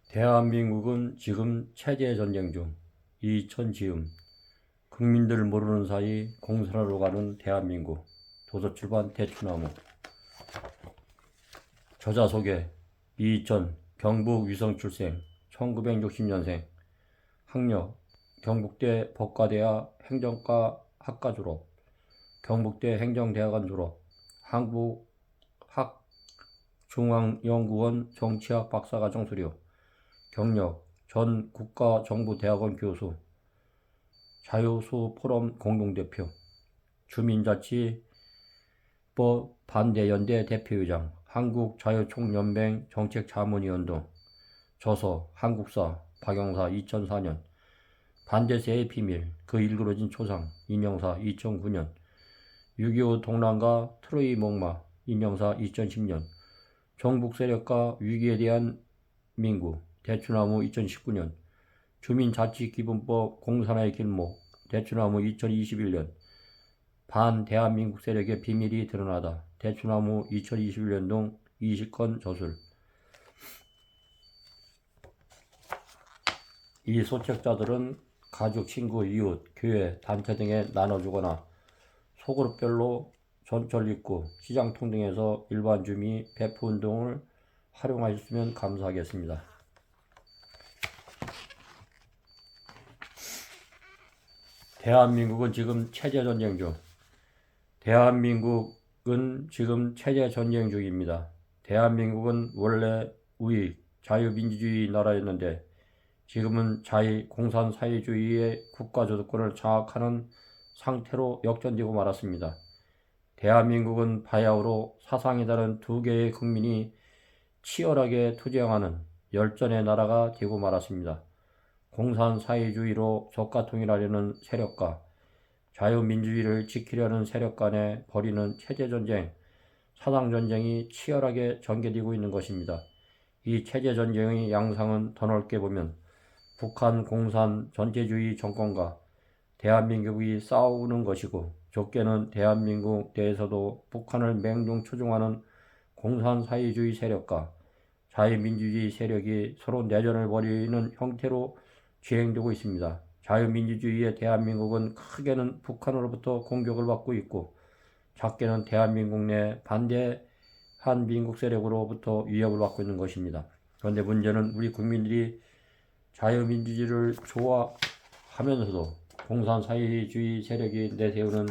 대한민국은 지금 체제전쟁 중. 이천지음. 국민들 모르는 사이 공산화로 가는 대한민국. 도서출판 대추나무. 저자 소개. 이천, 경북 위성 출생, 1960년생. 학력, 경북대 법과대학 행정과 학과 졸업, 경북대 행정대학원 졸업, 한국학중앙연구원 정치학 박사과정 수료. 경력, 전 국가정보대학원 교수, 자유수포럼 공동대표, 주민자치법 반대연대 대표의장, 한국자유총연맹 정책자문위원등. 저서, 한국사, 박영사 2004년, 반대세의 비밀, 그 일그러진 초상, 인명사 2009년, 6.25 동란과 트로이 목마, 인명사 2010년, 종북세력과 위기에 대한 민구, 대추나무 2019년, 주민자치기본법 공산화의 길목, 대추나무 2021년, 반대한민국 세력의 비밀이 드러나다, 대추나무 2021년 등 20건 저술. 이 소책자들은 가족, 친구, 이웃, 교회, 단체 등에 나눠주거나 소그룹별로 전철 입구, 시장통 등에서 일반 주민이 배포 등을 활용하셨으면 감사하겠습니다. 대한민국은 지금 체제전쟁 중. 대한민국은 지금 체제전쟁 중입니다. 대한민국은 원래 우익, 자유민주주의 나라였는데 지금은 공산사회주의의 국가주도권을 장악하는 상태로 역전되고 말았습니다. 대한민국은 바야흐로 사상이 다른 두 개의 국민이 치열하게 투쟁하는 열전의 나라가 되고 말았습니다. 공산사회주의로 조가통일하려는 세력과 자유민주주의를 지키려는 세력 간에 벌이는 체제전쟁, 사상전쟁이 치열하게 전개되고 있는 것입니다. 이 체제전쟁의 양상은 더 넓게 보면 북한 공산 전체주의 정권과 대한민국이 싸우는 것이고, 좁게는 대한민국 내에서도 북한을 맹종 추종하는 공산사회주의 세력과 자유민주주의 세력이 서로 내전을 벌이는 형태로 진행되고 있습니다. 자유민주주의의 대한민국은 크게는 북한으로부터 공격을 받고 있고, 작게는 대한민국 내 반대한 민국 세력으로부터 위협을 받고 있는 것입니다. 그런데 문제는 우리 국민들이 자유민주주의를 좋아하면서도 공산사회주의 세력이 내세우는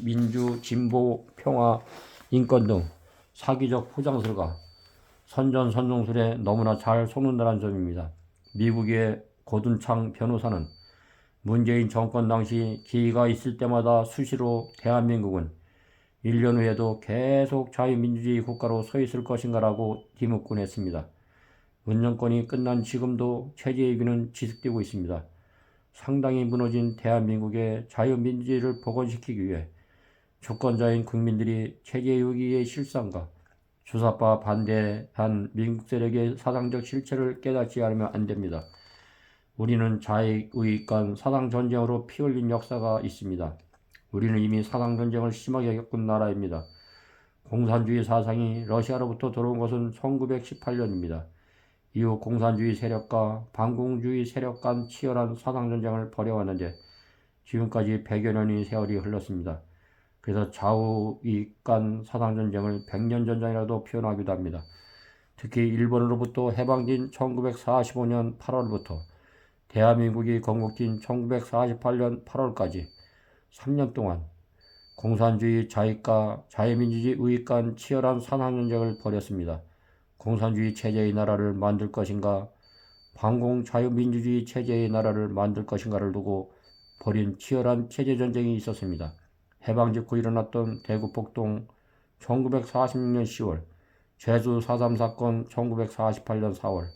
민주, 진보, 평화, 인권 등 사기적 포장설과 선전선동술에 너무나 잘 속는다는 점입니다. 미국의 고든창 변호사는 문재인 정권 당시 기회가 있을 때마다 수시로 대한민국은 1년 후에도 계속 자유민주주의 국가로 서 있을 것인가라고 뒤묻곤 했습니다. 문정권이 끝난 지금도 체제 위기는 지속되고 있습니다. 상당히 무너진 대한민국의 자유민주주의를 복원시키기 위해 주권자인 국민들이 체제 위기의 실상과 주사파 반대한 민국 세력의 사상적 실체를 깨닫지 않으면 안 됩니다. 우리는 자익의익 간 사상전쟁으로 피 흘린 역사가 있습니다. 우리는 이미 사상전쟁을 심하게 겪은 나라입니다. 공산주의 사상이 러시아로부터 들어온 것은 1918년입니다. 이후 공산주의 세력과 반공주의 세력 간 치열한 사상전쟁을 벌여왔는데 지금까지 100여 년의 세월이 흘렀습니다. 그래서 좌우익 간 사상전쟁을 100년 전쟁이라도 표현하기도 합니다. 특히 일본으로부터 해방된 1945년 8월부터 대한민국이 건국된 1948년 8월까지 3년 동안 공산주의 자익과 자유민주주의 의익 간 치열한 사상전쟁을 벌였습니다. 공산주의 체제의 나라를 만들 것인가, 반공 자유민주주의 체제의 나라를 만들 것인가를 두고 벌인 치열한 체제전쟁이 있었습니다. 해방 직후 일어났던 대구폭동 1946년 10월, 제주 4.3 사건 1948년 4월,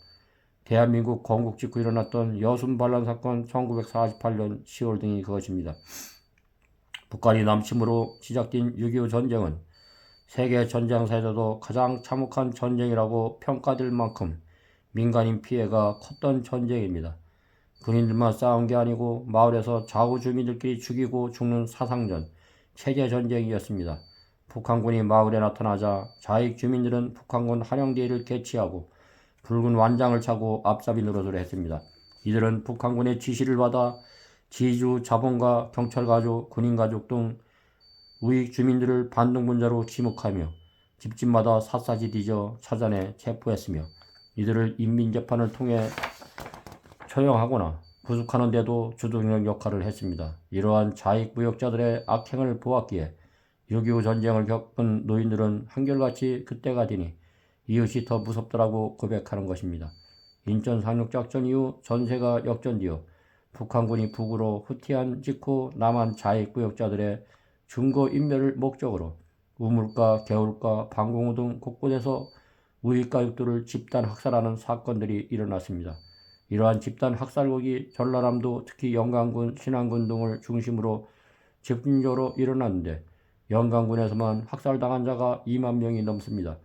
대한민국 건국 직후 일어났던 여순 반란 사건 1948년 10월 등이 그것입니다. 북한이 남침으로 시작된 6.25 전쟁은 세계 전쟁사에서도 가장 참혹한 전쟁이라고 평가될 만큼 민간인 피해가 컸던 전쟁입니다. 군인들만 싸운 게 아니고 마을에서 좌우 주민들끼리 죽이고 죽는 사상전, 체제전쟁이었습니다. 북한군이 마을에 나타나자 자익 주민들은 북한군 한영대회를 개최하고 붉은 완장을 차고 앞잡이 노릇을 했습니다. 이들은 북한군의 지시를 받아 지주 자본가, 경찰가족, 군인가족 등 우익 주민들을 반동분자로 지목하며 집집마다 샅샅이 뒤져 찾아내 체포했으며 이들을 인민재판을 통해 처형하거나 구속하는 데도 주도적 역할을 했습니다. 이러한 자익무역자들의 악행을 보았기에 6.25 전쟁을 겪은 노인들은 한결같이 그때가 되니 이웃이 더 무섭더라고 고백하는 것입니다. 인천 상륙작전 이후 전세가 역전되어 북한군이 북으로 후퇴한 직후 남한 자익무역자들의 증거인멸을 목적으로 우물가, 개울가, 방공호 등 곳곳에서 우익가족들을 집단 학살하는 사건들이 일어났습니다. 이러한 집단 학살극이 전라남도 특히 영광군, 신안군 등을 중심으로 집중적으로 일어났는데 영광군에서만 학살당한 자가 2만 명이 넘습니다.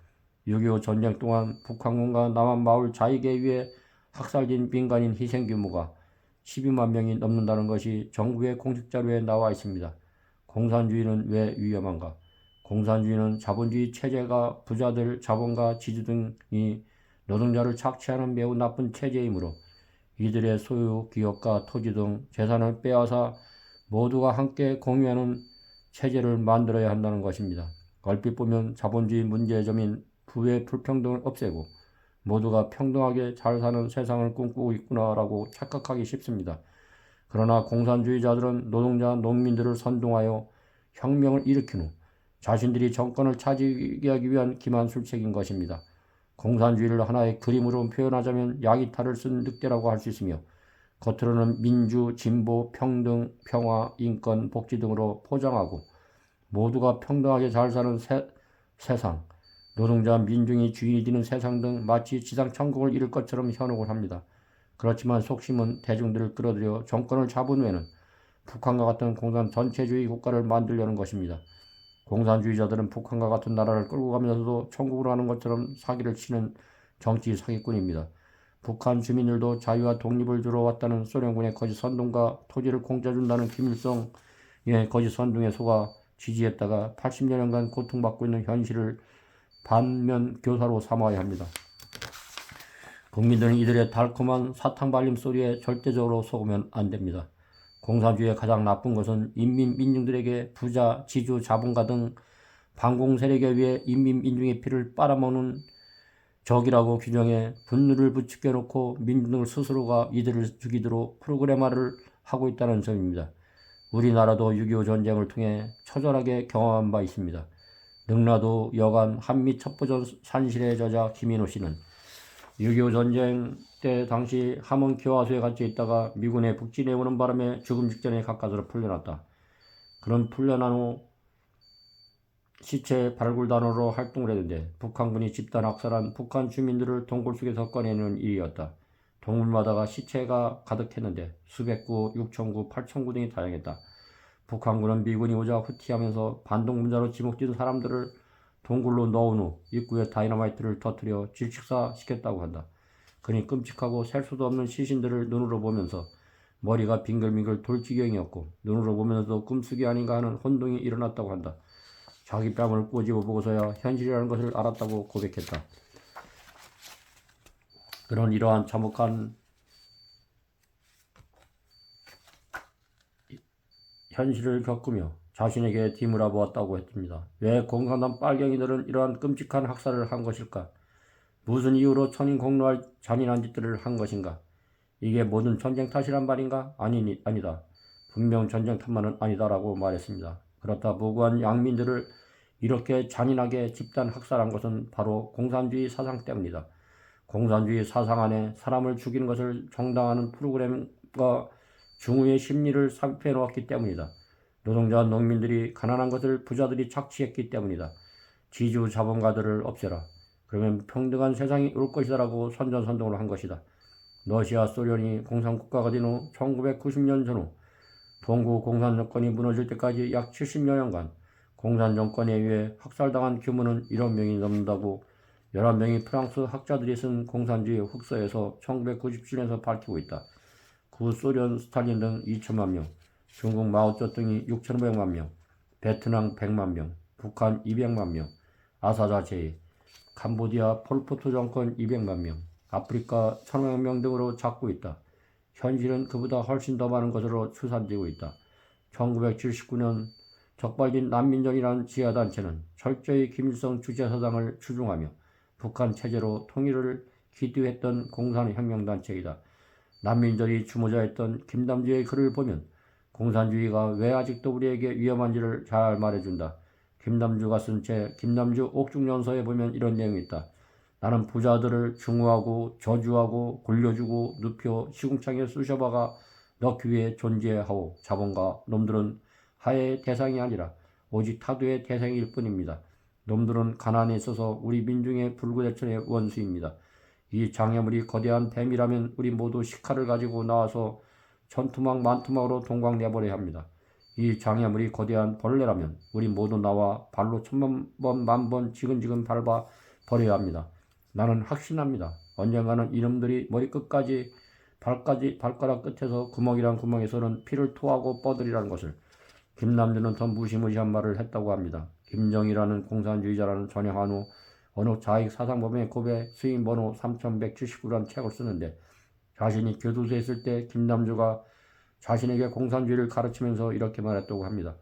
6.25 전쟁 동안 북한군과 남한 마을 자익에 의해 학살된 민간인 희생 규모가 12만 명이 넘는다는 것이 정부의 공식 자료에 나와 있습니다. 공산주의는 왜 위험한가? 공산주의는 자본주의 체제가 부자들, 자본가, 지주 등이 노동자를 착취하는 매우 나쁜 체제이므로 이들의 소유, 기업과 토지 등 재산을 빼앗아 모두가 함께 공유하는 체제를 만들어야 한다는 것입니다. 얼핏 보면 자본주의 문제점인 부의 불평등을 없애고 모두가 평등하게 잘 사는 세상을 꿈꾸고 있구나라고 착각하기 쉽습니다. 그러나 공산주의자들은 노동자, 농민들을 선동하여 혁명을 일으킨 후 자신들이 정권을 차지하기 위한 기만술책인 것입니다. 공산주의를 하나의 그림으로 표현하자면 야기탈을 쓴 늑대라고 할 수 있으며 겉으로는 민주, 진보, 평등, 평화, 인권, 복지 등으로 포장하고 모두가 평등하게 잘 사는 세상, 노동자, 민중이 주인이 되는 세상 등 마치 지상 천국을 이룰 것처럼 현혹을 합니다. 그렇지만 속심은 대중들을 끌어들여 정권을 잡은 후에는 북한과 같은 공산 전체주의 국가를 만들려는 것입니다. 공산주의자들은 북한과 같은 나라를 끌고 가면서도 천국으로 하는 것처럼 사기를 치는 정치 사기꾼입니다. 북한 주민들도 자유와 독립을 주러 왔다는 소련군의 거짓 선동과 토지를 공짜 준다는 김일성의 거짓 선동에 속아 지지했다가 80여 년간 고통받고 있는 현실을 반면 교사로 삼아야 합니다. 국민들은 이들의 달콤한 사탕 발림 소리에 절대적으로 속으면 안 됩니다. 공산주의의 가장 나쁜 것은 인민민중들에게 부자, 지주, 자본가 등 반공 세력에 의해 인민민중의 피를 빨아먹는 적이라고 규정해 분노를 부추겨놓고 민중들 스스로가 이들을 죽이도록 프로그래머를 하고 있다는 점입니다. 우리나라도 6.25 전쟁을 통해 처절하게 경험한 바 있습니다. 능라도 여간 한미 첩보전 산실의 저자 김인호 씨는 6.25 전쟁 때 당시 함흥 교화소에 갇혀 있다가 미군의 북진에 오는 바람에 죽음 직전에 가까스로 풀려났다. 그런 풀려난 후 시체 발굴단으로 활동을 했는데 북한군이 집단 학살한 북한 주민들을 동굴 속에서 꺼내는 일이었다. 동굴마다가 시체가 가득했는데 수백 구, 6천 구, 8천 구 등이 다양했다. 북한군은 미군이 오자 후퇴하면서 반동분자로 지목된 사람들을 동굴로 넣은 후 입구에 다이너마이트를 터뜨려 질식사시켰다고 한다. 그니 끔찍하고 셀 수도 없는 시신들을 눈으로 보면서 머리가 빙글빙글 돌 지경이었고 눈으로 보면서도 꿈속이 아닌가 하는 혼동이 일어났다고 한다. 자기 뺨을 꼬집어 보고서야 현실이라는 것을 알았다고 고백했다. 그런 이러한 참혹한 현실을 겪으며 자신에게 뒤물어 보았다고 했습니다. 왜 공산당 빨갱이들은 이러한 끔찍한 학살을 한 것일까? 무슨 이유로 천인 공로할 잔인한 짓들을 한 것인가? 이게 모든 전쟁 탓이란 말인가? 아니다. 분명 전쟁 탓만은 아니다라고 말했습니다. 그렇다 무고한 양민들을 이렇게 잔인하게 집단 학살한 것은 바로 공산주의 사상 때문이다. 공산주의 사상 안에 사람을 죽이는 것을 정당화하는 프로그램과 중후의 심리를 삽입해 놓았기 때문이다. 노동자 농민들이 가난한 것을 부자들이 착취했기 때문이다. 지주 자본가들을 없애라. 그러면 평등한 세상이 올 것이다라고 선전선동을 한 것이다. 러시아 소련이 공산국가가 된 후 1990년 전후 동구 공산정권이 무너질 때까지 약 70여 년간 공산정권에 의해 학살당한 규모는 1억 명이 넘는다고 11명의 프랑스 학자들이 쓴 공산주의 흑서에서 1997년에서 밝히고 있다. 구소련 스탈린 등 2천만 명, 중국 마오쩌둥이 6,500만 명, 베트남 100만 명, 북한 200만 명, 아사자 제이, 캄보디아 폴포트 정권 200만 명, 아프리카 1,500명 등으로 잡고 있다. 현실은 그보다 훨씬 더 많은 것으로 추산되고 있다. 1979년 적발된 난민전이라는 지하단체는 철저히 김일성 주체사상을 추종하며 북한 체제로 통일을 기도했던 공산혁명단체이다. 난민전이 주모자했던 김남주의 글을 보면 공산주의가 왜 아직도 우리에게 위험한지를 잘 말해준다. 김남주가 쓴 책 김남주 옥중연서에 보면 이런 내용이 있다. 나는 부자들을 중후하고 저주하고 굴려주고 눕혀 시궁창에 쑤셔박아 넣기 위해 존재하오. 자본가 놈들은 하해의 대상이 아니라 오직 타도의 대상일 뿐입니다. 놈들은 가난에 있어서 우리 민중의 불구대천의 원수입니다. 이 장애물이 거대한 뱀이라면 우리 모두 식칼을 가지고 나와서 천투막 만투막으로 동광 내버려야 합니다. 이 장애물이 거대한 벌레라면 우리 모두 나와 발로 1,000번 만번 지근지근 밟아 버려야 합니다. 나는 확신합니다. 언젠가는 이놈들이 머리끝까지 발가락 끝에서 구멍이란 구멍에서는 피를 토하고 뻗으리라는 것을. 김남주는 더 무시무시한 말을 했다고 합니다. 김정이라는 공산주의자라는 전향한 후 어느 자익 사상범의 고백 수임 번호 3179라는 책을 쓰는데 자신이 교도소에 있을 때 김남주가 자신에게 공산주의를 가르치면서 이렇게 말했다고 합니다.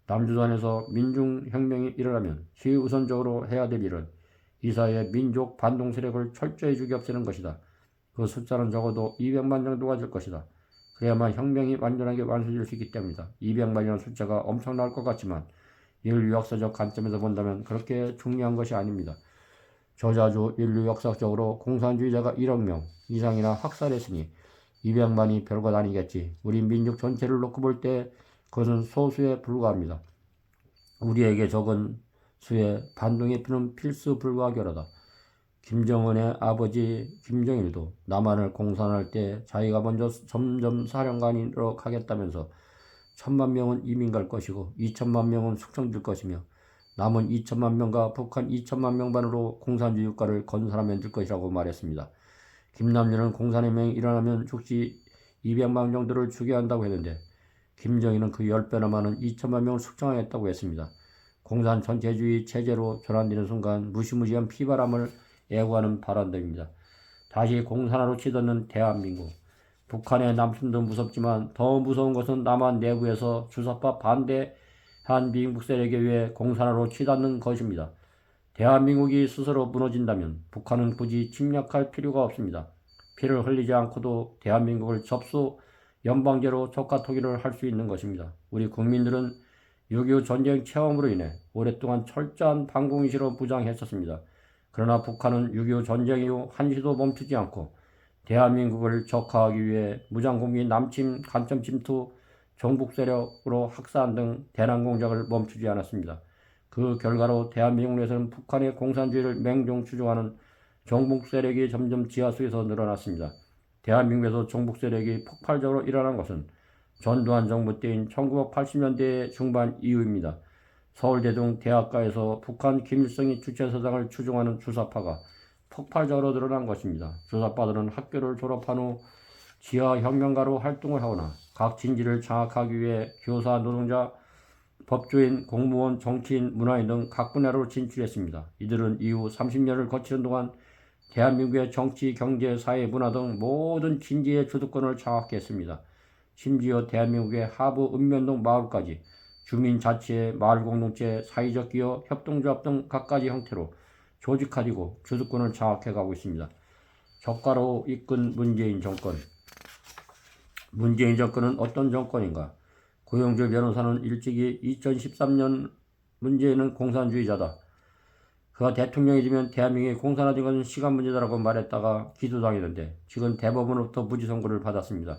남조선에서 민중혁명이 일어나면 최우선적으로 해야 될 일은 이 사회의 민족 반동 세력을 철저히 죽여 없애는 것이다. 그 숫자는 적어도 200만 정도가 될 것이다. 그래야만 혁명이 완전하게 완수될 수 있기 때문이다. 200만이라는 숫자가 엄청날 것 같지만 인류 역사적 관점에서 본다면 그렇게 중요한 것이 아닙니다. 저자주 인류 역사적으로 공산주의자가 1억 명 이상이나 학살했으니 200만이 별것 아니겠지. 우리 민족 전체를 놓고 볼 때 그것은 소수에 불과합니다. 우리에게 적은 수의 반동의 피는 필수 불가결하다. 김정은의 아버지 김정일도 남한을 공산할 때 자기가 먼저 점점 사령관으로 가겠다면서 1,000만 명은 이민 갈 것이고 2,000만 명은 숙청될 것이며 남은 2,000만 명과 북한 2,000만 명반으로 공산주의 국가를 건설하면 될 것이라고 말했습니다. 김남주는 공산혁명이 일어나면 즉시 200만 정도를 죽여야 한다고 했는데 김정일은 그 10배나 많은 2,000만 명을 숙청하겠다고 했습니다. 공산 전체주의 체제로 전환되는 순간 무시무시한 피바람을 예고하는 발언들입니다. 다시 공산화로 치닫는 대한민국. 북한의 남침도 무섭지만 더 무서운 것은 남한 내부에서 주사파 반대한 미국 세력에 의해 공산화로 치닫는 것입니다. 대한민국이 스스로 무너진다면 북한은 굳이 침략할 필요가 없습니다. 피를 흘리지 않고도 대한민국을 접수 연방제로 조카 통일을 할 수 있는 것입니다. 우리 국민들은 6.25 전쟁 체험으로 인해 오랫동안 철저한 반공의식으로 무장했었습니다. 그러나 북한은 6.25 전쟁 이후 한시도 멈추지 않고 대한민국을 적화하기 위해 무장공비 남침, 간첩 침투, 종북 세력으로 확산 등 대남 공작을 멈추지 않았습니다. 그 결과로 대한민국 내에서는 북한의 공산주의를 맹종 추종하는 종북 세력이 점점 지하수에서 늘어났습니다. 대한민국에서 종북 세력이 폭발적으로 일어난 것은 전두환 정부 때인 1980년대 중반 이후입니다. 서울대 등 대학가에서 북한 김일성이 주체사상을 추종하는 주사파가 폭발적으로 늘어난 것입니다. 주사파들은 학교를 졸업한 후 지하혁명가로 활동을 하거나 각 진지를 장악하기 위해 교사, 노동자, 법조인, 공무원, 정치인, 문화인 등 각 분야로 진출했습니다. 이들은 이후 30년을 거치는 동안 대한민국의 정치, 경제, 사회, 문화 등 모든 진지의 주도권을 장악했습니다. 심지어 대한민국의 하부 읍면동 마을까지 주민자치회, 마을공동체, 사회적 기업, 협동조합 등 각가지 형태로 조직화되고 주도권을 장악해가고 있습니다. 저가로 이끈 문재인 정권. 문재인 정권은 어떤 정권인가? 고영주 변호사는 일찍이 2013년 문재인은 공산주의자다. 그가 대통령이 되면 대한민국이 공산화된 것은 시간 문제다라고 말했다가 기소당했는데 지금 대법원으로부터 무죄 선고를 받았습니다.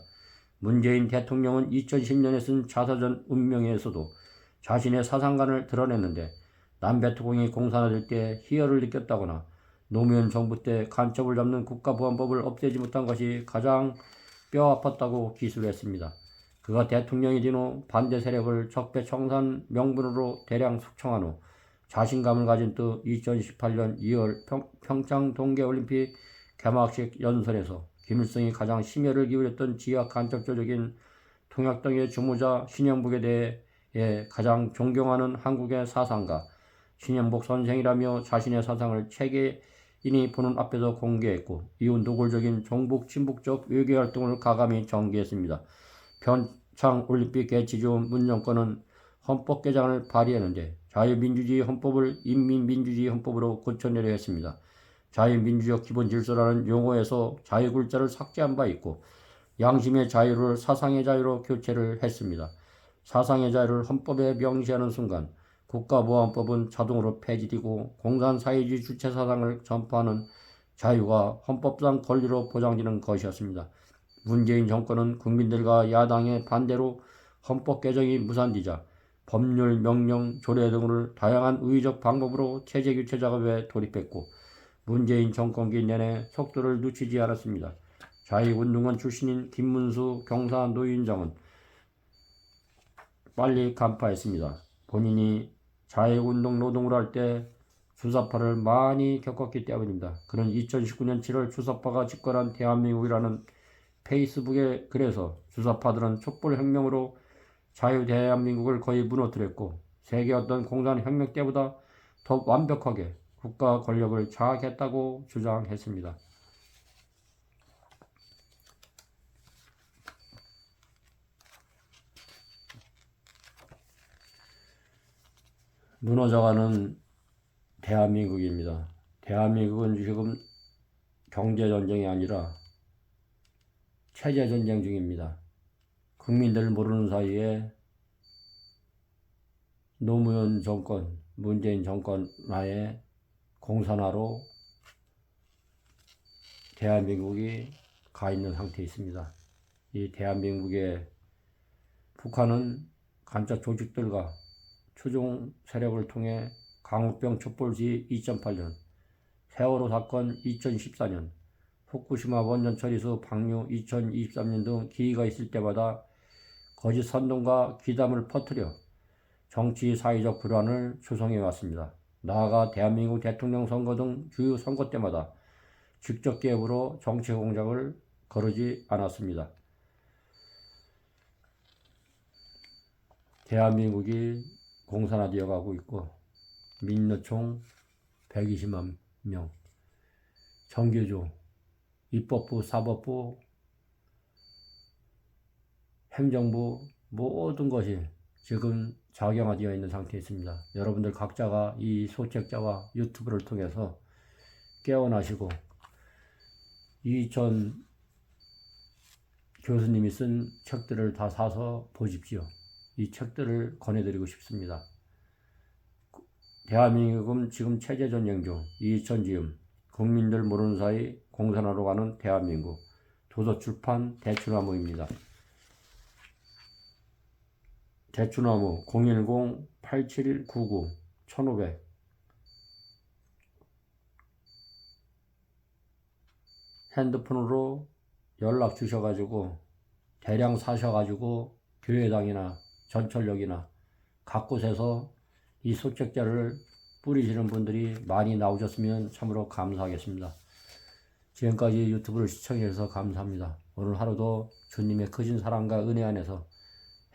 문재인 대통령은 2010년에 쓴 자서전 운명에서도 자신의 사상관을 드러냈는데 남베트공이 공산화될 때 희열을 느꼈다거나 노무현 정부 때 간첩을 잡는 국가보안법을 없애지 못한 것이 가장 뼈 아팠다고 기술을 했습니다. 그가 대통령이 된 후 반대 세력을 적폐청산 명분으로 대량 숙청한 후 자신감을 가진 듯 2018년 2월 평창 동계올림픽 개막식 연설에서 김일성이 가장 심혈을 기울였던 지하 간첩조직인 통역당의 주무자 신영복에 대해 가장 존경하는 한국의 사상가 신영복 선생이라며 자신의 사상을 책에 이니 보는 앞에서 공개했고 이후 노골적인 종북 친북적 외교활동을 가감히 전개했습니다. 평창 올림픽 개최 중 문정권은 헌법 개정을 발의했는데 자유민주주의 헌법을 인민민주주의 헌법으로 고쳐내려 했습니다. 자유민주적 기본질서라는 용어에서 자유글자를 삭제한 바 있고 양심의 자유를 사상의 자유로 교체를 했습니다. 사상의 자유를 헌법에 명시하는 순간 국가보안법은 자동으로 폐지되고 공산사회주의 주체사상을 전파하는 자유가 헌법상 권리로 보장되는 것이었습니다. 문재인 정권은 국민들과 야당의 반대로 헌법 개정이 무산되자 법률, 명령, 조례 등을 다양한 의의적 방법으로 체제 교체 작업에 돌입했고 문재인 정권기 내내 속도를 늦추지 않았습니다. 자유운동원 출신인 김문수 경사노위원장은 빨리 간파했습니다. 본인이 자유운동 노동을 할 때 주사파를 많이 겪었기 때문입니다. 그는 2019년 7월 주사파가 집권한 대한민국이라는 페이스북에 글에서 주사파들은 촛불혁명으로 자유대한민국을 거의 무너뜨렸고 세계 어떤 공산혁명 때보다 더 완벽하게 국가 권력을 장악했다고 주장했습니다. 무너져가는 대한민국입니다. 대한민국은 지금 경제전쟁이 아니라 체제전쟁 중입니다. 국민들 모르는 사이에 노무현 정권, 문재인 정권 하에 공산화로 대한민국이 가 있는 상태에 있습니다. 이 대한민국의 북한은 간첩 조직들과 추종 세력을 통해 강우병 촛불 시 2008년, 세월호 사건 2014년, 후쿠시마 원전 처리수 방류 2023년 등 기회가 있을 때마다 거짓 선동과 귀담을 퍼뜨려 정치 사회적 불안을 조성해 왔습니다. 나아가 대한민국 대통령 선거 등 주요 선거 때마다 직접 개입으로 정치 공작을 거르지 않았습니다. 대한민국이 공산화되어 가고 있고 민노총 120만 명, 정교조, 입법부, 사법부, 행정부 모든 것이 지금 작용화되어 있는 상태에 있습니다. 여러분들 각자가 이 소책자와 유튜브를 통해서 깨어나시고 이전 교수님이 쓴 책들을 다 사서 보십시오. 이 책들을 권해드리고 싶습니다. 대한민국은 지금 체제전쟁 중 이천지음 국민들 모르는 사이 공산화로 가는 대한민국 도서출판 대추나무입니다. 대추나무 010-8799-1500 핸드폰으로 연락 주셔가지고 대량 사셔가지고 교회당이나 전철역이나 각 곳에서 이 소책자를 뿌리시는 분들이 많이 나오셨으면 참으로 감사하겠습니다. 지금까지 유튜브를 시청해주셔서 감사합니다. 오늘 하루도 주님의 크신 사랑과 은혜 안에서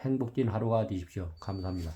행복된 하루가 되십시오. 감사합니다.